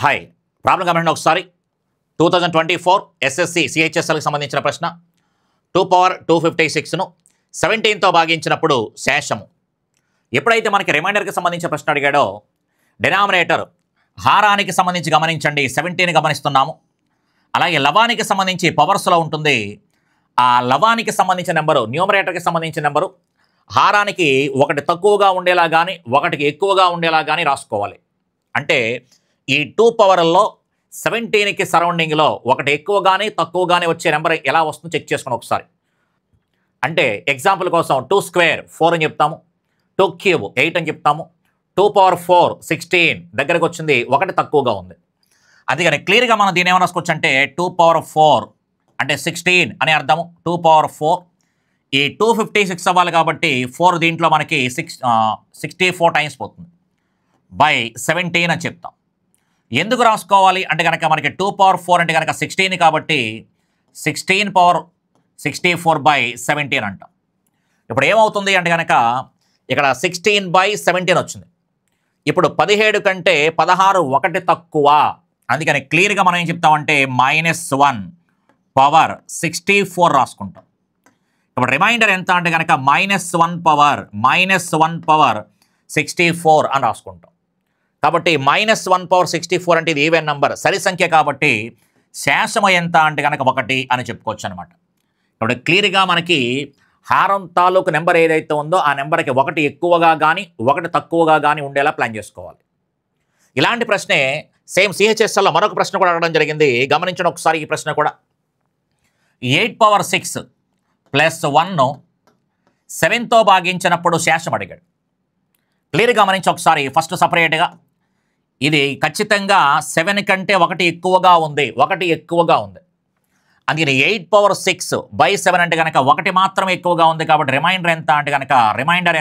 Hi problem గమనించండి ఒకసారి 2024 SSC సిహెచ్ఎస్ఎల్కి సంబంధించిన ప్రశ్న 2 పవర్ 256ను 17తో భాగించినప్పుడు శేషము. ఎప్పుడైతే మనకి రిమైండర్కి సంబంధించిన ప్రశ్న అడిగాడో డినామినేటర్ హారానికి సంబంధించి గమనించండి 17 గమనిస్తున్నాము. అలాగే లవానికి సంబంధించి పవర్స్లో ఉంటుంది. ఆ లవానికి సంబంధించిన నెంబరు న్యూమరేటర్కి సంబంధించిన నెంబరు హారానికి ఒకటి తక్కువగా ఉండేలా కానీ ఒకటికి ఎక్కువగా ఉండేలా కానీ రాసుకోవాలి. అంటే ఈ 2 పవర్లో 17కి సరౌండింగ్లో ఒకటి ఎక్కువ కానీ తక్కువ కానీ వచ్చే నెంబర్ ఎలా వస్తుందో చెక్ చేసుకుని ఒకసారి. అంటే ఎగ్జాంపుల్ కోసం 2 స్క్వేర్ 4 అని చెప్తాము, 2 క్యూబ్ 8 అని చెప్తాము, 2 పవర్ 4 16 దగ్గరకు వచ్చింది, ఒకటి తక్కువగా ఉంది. అందుకని క్లియర్గా మనం దీని ఏమైనా రాసుకోవచ్చు అంటే 2 పవర్ 4 అంటే 16 అని అర్థము. 2 పవర్ 4 ఈ 256 అవ్వాలి కాబట్టి 4 దీంట్లో మనకి 64 టైమ్స్ పోతుంది బై 17 అని చెప్తాం. ఎందుకు రాసుకోవాలి అంటే కనుక మనకి 2 పవర్ 4 అంటే కనుక 16 కాబట్టి 16 పవర్ 64 బై 17 అంటాం. ఇప్పుడు ఏమవుతుంది అంటే కనుక ఇక్కడ 16 బై 17 వచ్చింది. ఇప్పుడు 17 కంటే 16 ఒకటి తక్కువ. అందుకని క్లియర్గా మనం ఏం చెప్తామంటే -1 పవర్ 64 రాసుకుంటాం. ఇప్పుడు రిమైండర్ ఎంత అంటే కనుక -1 పవర్ 64 అని రాసుకుంటాం. కాబట్టి -1 పవర్ 64 అంటే ఇది ఈవెన్ నంబర్, సరి సంఖ్య కాబట్టి శేషము ఎంత అంటే కనుక 1 అని చెప్పుకోవచ్చు అనమాట. ఇప్పుడు క్లియర్గా మనకి హారం తాలూకు నెంబర్ ఏదైతే ఉందో ఆ నెంబర్కి ఒకటి ఎక్కువగా కానీ ఒకటి తక్కువగా కానీ ఉండేలా ప్లాన్ చేసుకోవాలి. ఇలాంటి ప్రశ్నే సేమ్ సిహెచ్ఎస్ఎల్లో మరొక ప్రశ్న కూడా అడగడం జరిగింది. గమనించండి ఒకసారి ఈ ప్రశ్న కూడా. 8 పవర్ 6 ప్లస్ 1ను 7తో భాగించినప్పుడు శేషం అడిగాడు. క్లియర్గా గమనించి ఒకసారి ఫస్ట్ సపరేట్గా ఇది ఖచ్చితంగా 7 కంటే ఒకటి ఎక్కువగా ఉంది. అందుకని 8 పవర్ 6 బై 7 అంటే కనుక ఒకటి మాత్రమే ఎక్కువగా ఉంది కాబట్టి రిమైండర్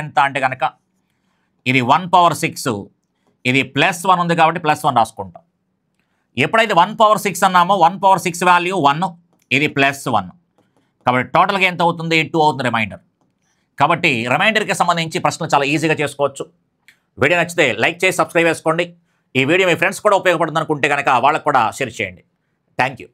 ఎంత అంటే కనుక ఇది 1 పవర్ 6, ఇది +1 ఉంది కాబట్టి +1 రాసుకుంటాం. ఎప్పుడైతే 1 పవర్ 6 అన్నామో 1 పవర్ 6 వాల్యూ 1, ఇది +1 కాబట్టి టోటల్గా ఎంత అవుతుంది 2 అవుతుంది రిమైండర్. కాబట్టి రిమైండర్కి సంబంధించి ప్రశ్నలు చాలా ఈజీగా చేసుకోవచ్చు. వీడియో నచ్చితే లైక్ చేసి సబ్స్క్రైబ్ చేసుకోండి. ఈ వీడియో మీ ఫ్రెండ్స్ కూడా ఉపయోగపడుతుంది అనుకుంటే కనుక వాళ్ళకు కూడా షేర్ చేయండి. Thank you.